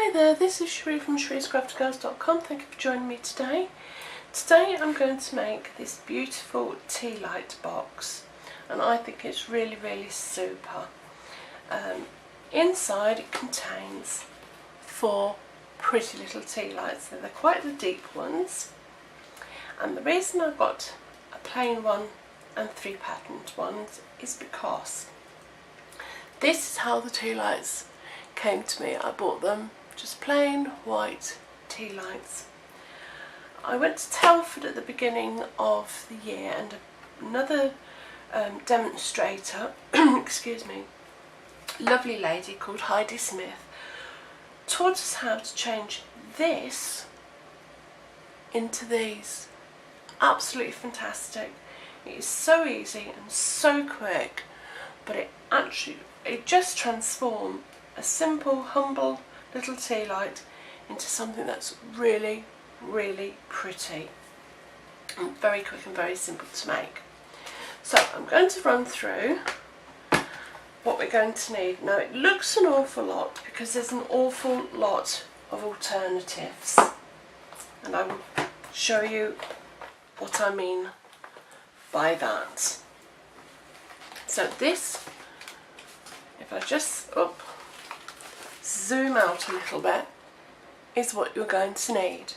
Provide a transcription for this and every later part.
Hi there, this is Cherie from Cherie'sCraftyGirls.com. Thank you for joining me today. Today I'm going to make this beautiful tea light box, and I think it's really super. Inside it contains 4 pretty little tea lights. They're quite the deep ones, and the reason I've got a plain one and 3 patterned ones is because this is how the tea lights came to me. I bought them just plain white tea lights. I went to Telford at the beginning of the year, and another demonstrator, excuse me, lovely lady called Heidi Smith, taught us how to change this into these. Absolutely fantastic. It is so easy and so quick, but it just transforms a simple, humble little tea light into something that's really pretty and very quick and very simple to make. So I'm going to run through what we're going to need. Now it looks an awful lot because there's an awful lot of alternatives, and I will show you what I mean by that. So this, if I just zoom out a little bit, is what you're going to need.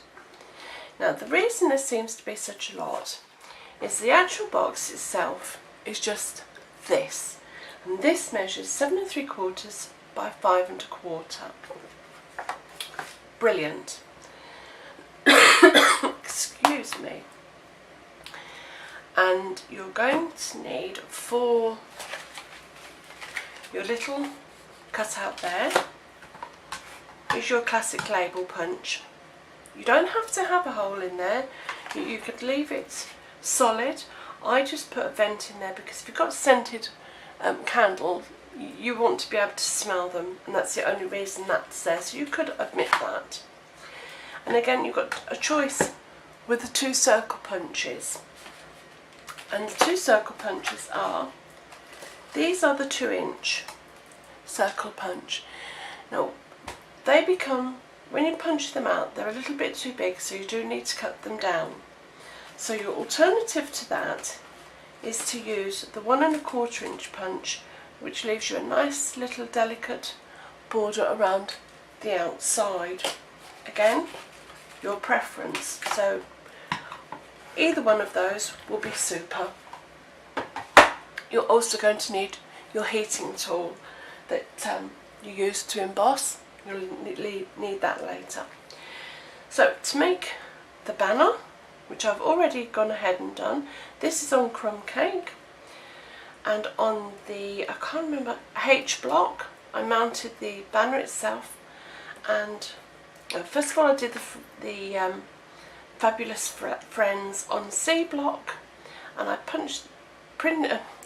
Now the reason there seems to be such a lot is the actual box itself is just this, and this measures 7 3/4 by 5 1/4. Brilliant. Excuse me. And you're going to need for your little cutout there is your classic label punch. You don't have to have a hole in there. You could leave it solid. I just put a vent in there because if you've got scented candles, you want to be able to smell them, and that's the only reason that's there, so you could omit that. And again, you've got a choice with the 2 circle punches, and the 2 circle punches are, these are the 2-inch circle punch. Now they become, when you punch them out, they're a little bit too big, so you do need to cut them down. So your alternative to that is to use the 1 1/4 inch punch, which leaves you a nice little delicate border around the outside. Again, your preference, so either one of those will be super. You're also going to need your heating tool that you use to emboss. You'll need that later. So to make the banner, which I've already gone ahead and done, this is on crumb cake, and on the, I can't remember, H block, I mounted the banner itself. And first of all I did the Fabulous Friends on C block, and I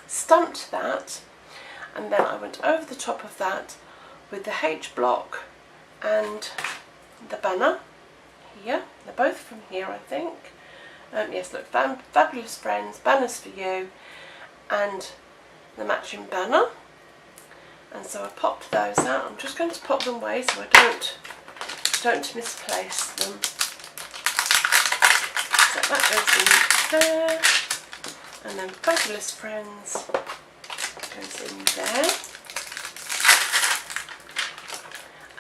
stamped that, and then I went over the top of that with the H block and the banner here. They're both from here, I think. Yes, look, Fabulous Friends, Banners for You, and the matching banner. And so I popped those out. I'm just going to pop them away so I don't misplace them. So that goes in there, and then Fabulous Friends goes in there.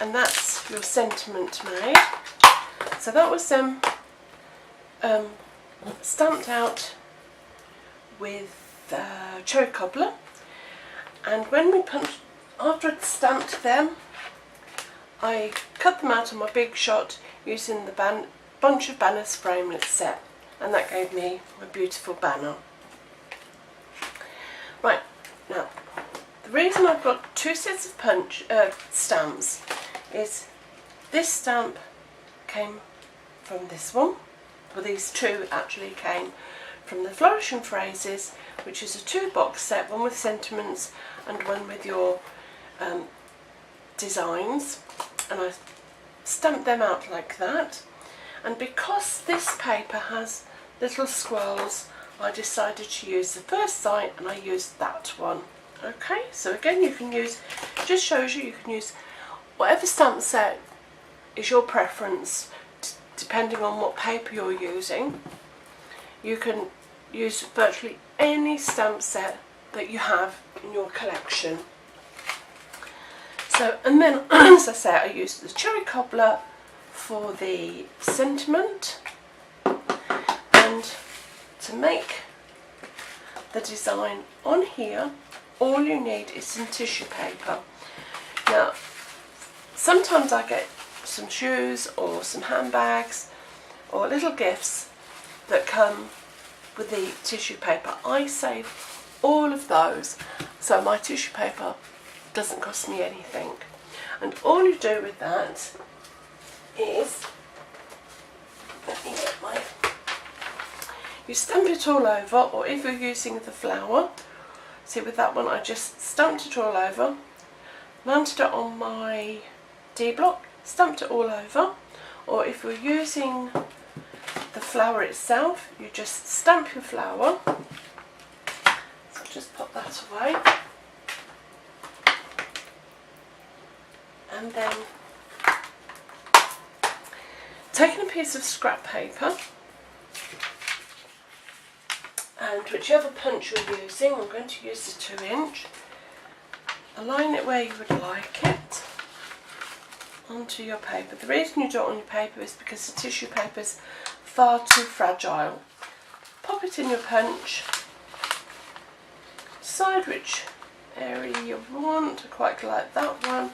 And that's your sentiment made. So that was stamped out with cherry cobbler, and when we punched, after I'd stamped them, I cut them out on my Big Shot using the bunch of banners framelits set, and that gave me a beautiful banner. Right, now the reason I've got 2 sets of stamps is this stamp came from this one. Well, these 2 actually came from the Flourishing Phrases, which is a 2-box set, one with sentiments and one with your designs, and I stamped them out like that. And because this paper has little squirrels, I decided to use the first side, and I used that one. Okay, so again, you can use, just shows you, you can use whatever stamp set is your preference, depending on what paper you're using. You can use virtually any stamp set that you have in your collection. So, and then as I say, I used the cherry cobbler for the sentiment, and to make the design on here, all you need is some tissue paper. Now, sometimes I get some shoes or some handbags or little gifts that come with the tissue paper. I save all of those, so my tissue paper doesn't cost me anything. And all you do with that is, let me get my, you stamp it all over, or if you're using the flower, see with that one I just stamped it all over, mounted it on my D-block, stamped it all over, or if you're using the flower itself, you just stamp your flower. So I'll just put that away. And then taking a piece of scrap paper, and whichever punch you're using, I'm going to use the 2-inch, align it where you would like it onto your paper. The reason you do it on your paper is because the tissue paper is far too fragile. Pop it in your punch, decide which area you want. I quite like that one,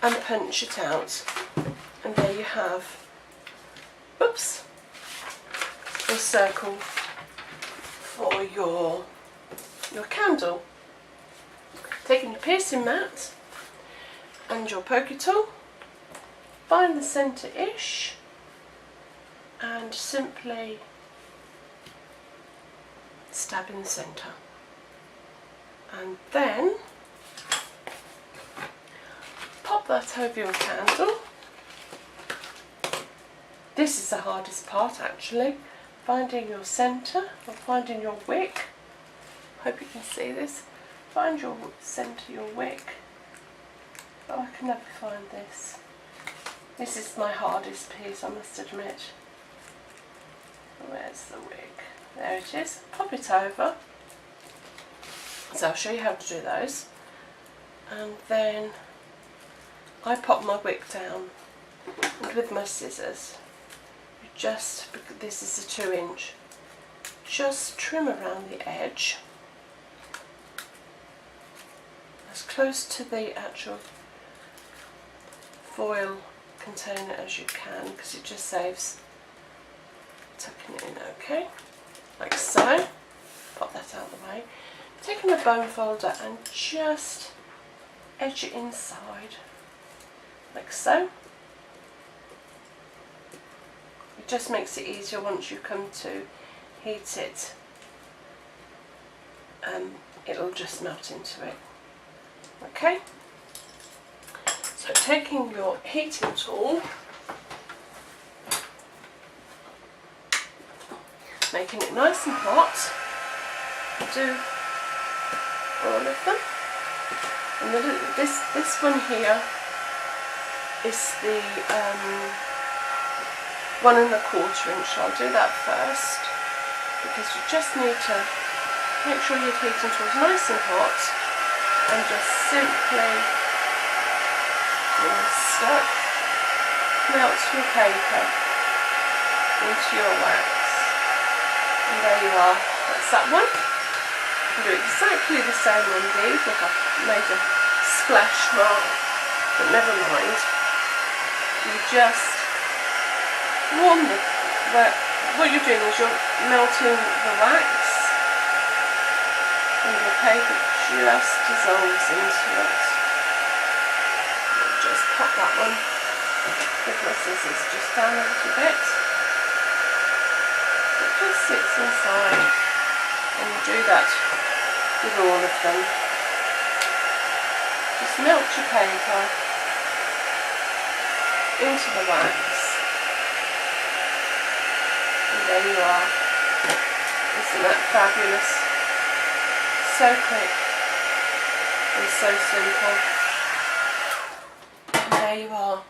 and punch it out, and there you have, oops, your circle for your candle. Taking your piercing mat and your poker tool, find the centre-ish and simply stab in the centre, and then pop that over your candle. This is the hardest part actually, finding your centre or finding your wick. Hope you can see this. Find your centre, your wick. Oh, I can never find this. This is my hardest piece, I must admit. Where's the wick? There it is. Pop it over. So I'll show you how to do those. And then I pop my wick down, and with my scissors, you just, this is a 2-inch, just trim around the edge as close to the actual foil container as you can, because it just saves tucking it in. Okay, like so. Pop that out of the way. Taking a bone folder and just edge it inside, like so. It just makes it easier once you come to heat it. It'll just melt into it. Okay. So taking your heating tool, making it nice and hot, do all of them. And this one here is the 1 1/4 inch. I'll do that first, because you just need to make sure your heating tool is nice and hot, and just simply stuck melt your paper into your wax. And there you are. That's that one. Do exactly the same on these. Look, I've made a splash mark, but never mind. You just warm the wax. What you're doing is you're melting the wax, and your paper just dissolves into it. I'll just pop that one with my scissors just down a little bit. It just sits inside, and you do that with all of them. Just melt your paper into the wax, and there you are. Isn't that fabulous? So quick and so simple. And there you are.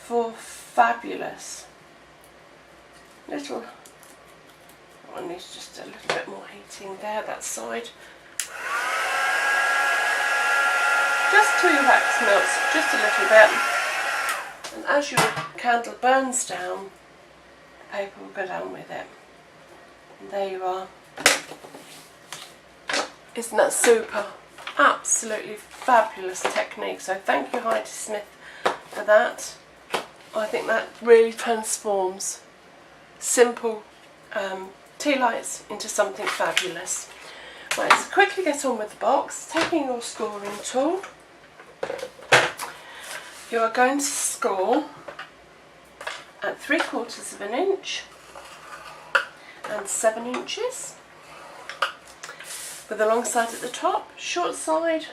for fabulous little, one needs just a little bit more heating there, that side. Just till your wax melts just a little bit, and as your candle burns down, the paper will go down with it. And there you are. Isn't that super? Absolutely fabulous technique. So thank you, Heidi Smith, for that. I think that really transforms simple tea lights into something fabulous. Right, so quickly get on with the box. Taking your scoring tool, you are going to score at 3/4 inch and 7 inches, with the long side at the top. Short side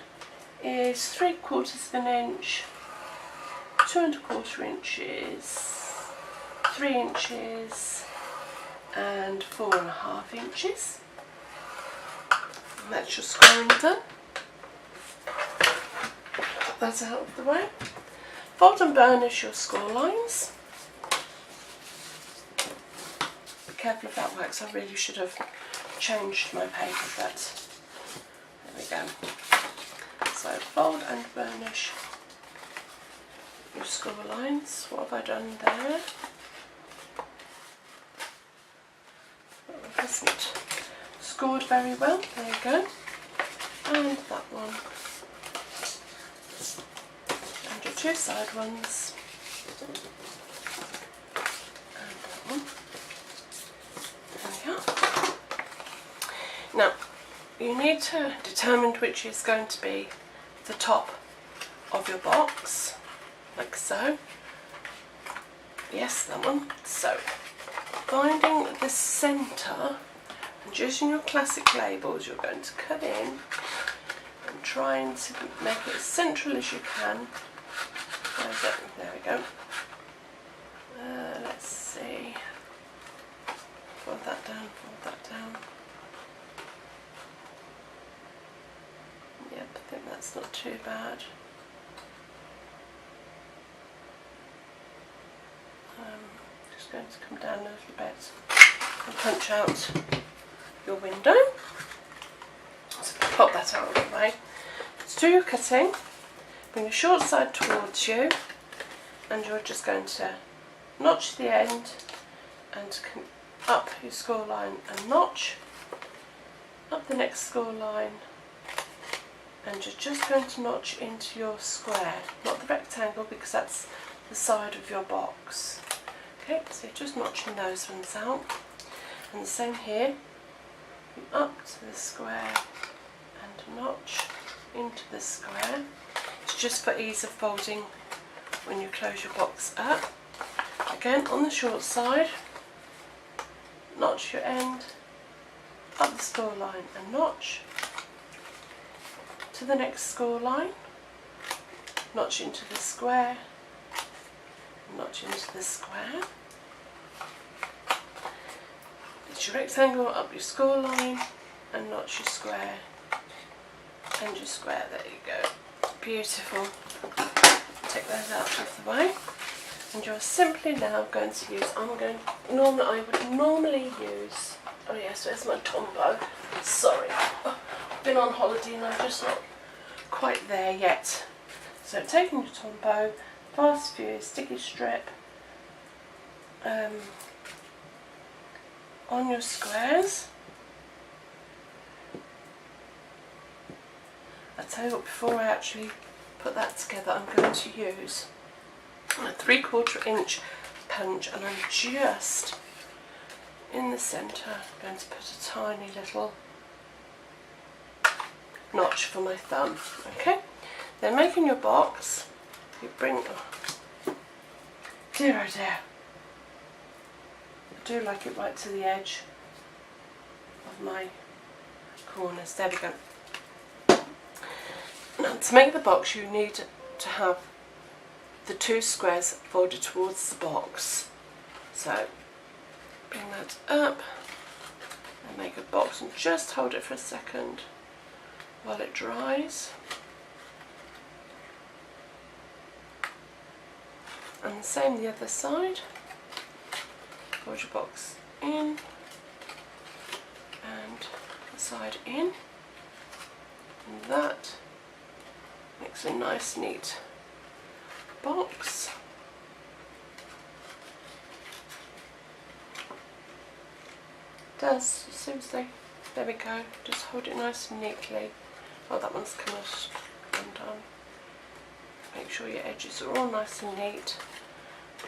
is 3/4 inch, 2 1/4 inches, 3 inches and 4 1/2 inches. And that's your scoring done. Put that out of the way. Fold and burnish your score lines. Be careful of that wax. I really should have changed my paper, but there we go. So fold and burnish your score lines. What have I done there? That hasn't scored very well. There you go. And that one. And your two side ones. And that one. There we are. Now, you need to determine which is going to be the top of your box, like so. Yes, that one. So, finding the centre and using your classic labels, you're going to cut in and trying to make it as central as you can. There we go. Let's see. Fold that down, fold that down. Yep, I think that's not too bad. Just going to come down a little bit and punch out your window. So pop that out of the way. To do your cutting, bring your short side towards you, and you're just going to notch the end and come up your score line and notch, up the next score line, and you're just going to notch into your square, not the rectangle because that's the side of your box. Okay, so you're just notching those ones out, and the same here, up to the square and notch into the square. It's just for ease of folding when you close your box up. Again, on the short side, notch your end, up the score line and notch to the next score line, notch into the square, notch into the square. It's your rectangle, up your score line and notch your square and your square. There you go. Beautiful. Take those out of the way, and you're simply now going to use, I would normally use, oh yes, where's my Tombow? Sorry, I've been on holiday and I'm just not quite there yet. So taking your Tombow, fast fuse, sticky strip on your squares. I tell you what, before I actually put that together, I'm going to use a 3/4 inch punch, and I'm just in the centre going to put a tiny little notch for my thumb. Okay, then making your box, you bring, dear oh dear, I do like it right to the edge of my corners. There we go. Now, to make the box, you need to have the two squares folded towards the box. So bring that up and make a box, and just hold it for a second while it dries. And the same the other side. Fold your box in and the side in, and that makes a nice neat box. Does, seriously, there we go, just hold it nice and neatly. Oh, that one's come undone. Make sure your edges are all nice and neat.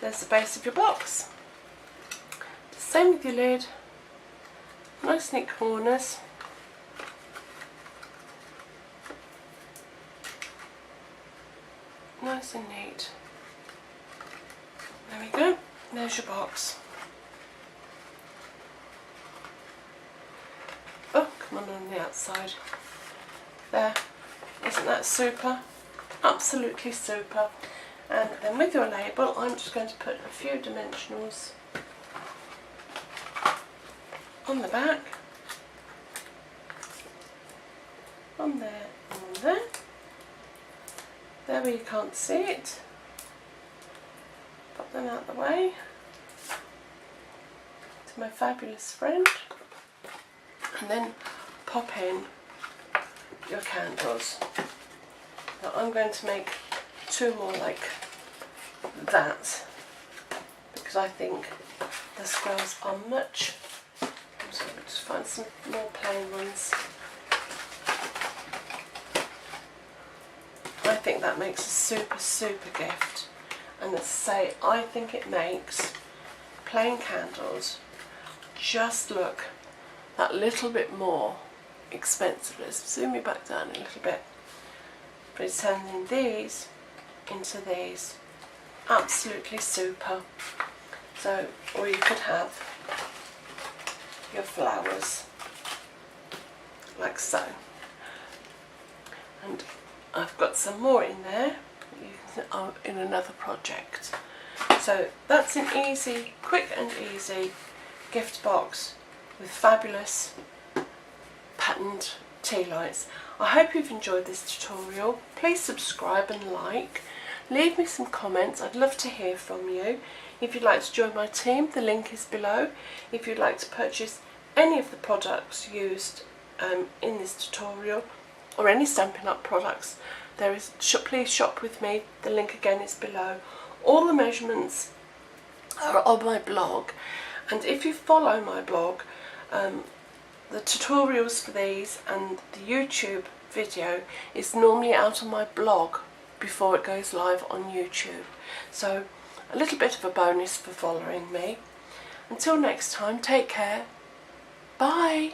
There's the base of your box. Same with your lid, nice neat corners. Nice and neat. There we go, there's your box. Oh, come on the outside. There, isn't that super? Absolutely super. And then with your label, I'm just going to put a few dimensionals on the back, on there, and on there. There where you can't see it. Pop them out the way. To my fabulous friend. And then pop in your candles. Now I'm going to make 2 more like that, because I think the squares are much. I'm just going to just find some more plain ones. I think that makes a super gift, and as I say, I think it makes plain candles just look that little bit more expensive. Let's zoom you back down a little bit. But it's turning these into these. Absolutely super. So, or you could have your flowers like so. And I've got some more in there in another project. So that's an easy, quick and easy gift box with fabulous patterned tea lights. I hope you've enjoyed this tutorial. Please subscribe and like. Leave me some comments. I'd love to hear from you. If you'd like to join my team, the link is below. If you'd like to purchase any of the products used in this tutorial, or any Stampin' Up products, please shop with me. The link again is below. All the measurements are on my blog, and if you follow my blog, the tutorials for these and the YouTube video is normally out on my blog before it goes live on YouTube. So a little bit of a bonus for following me. Until next time, take care. Bye.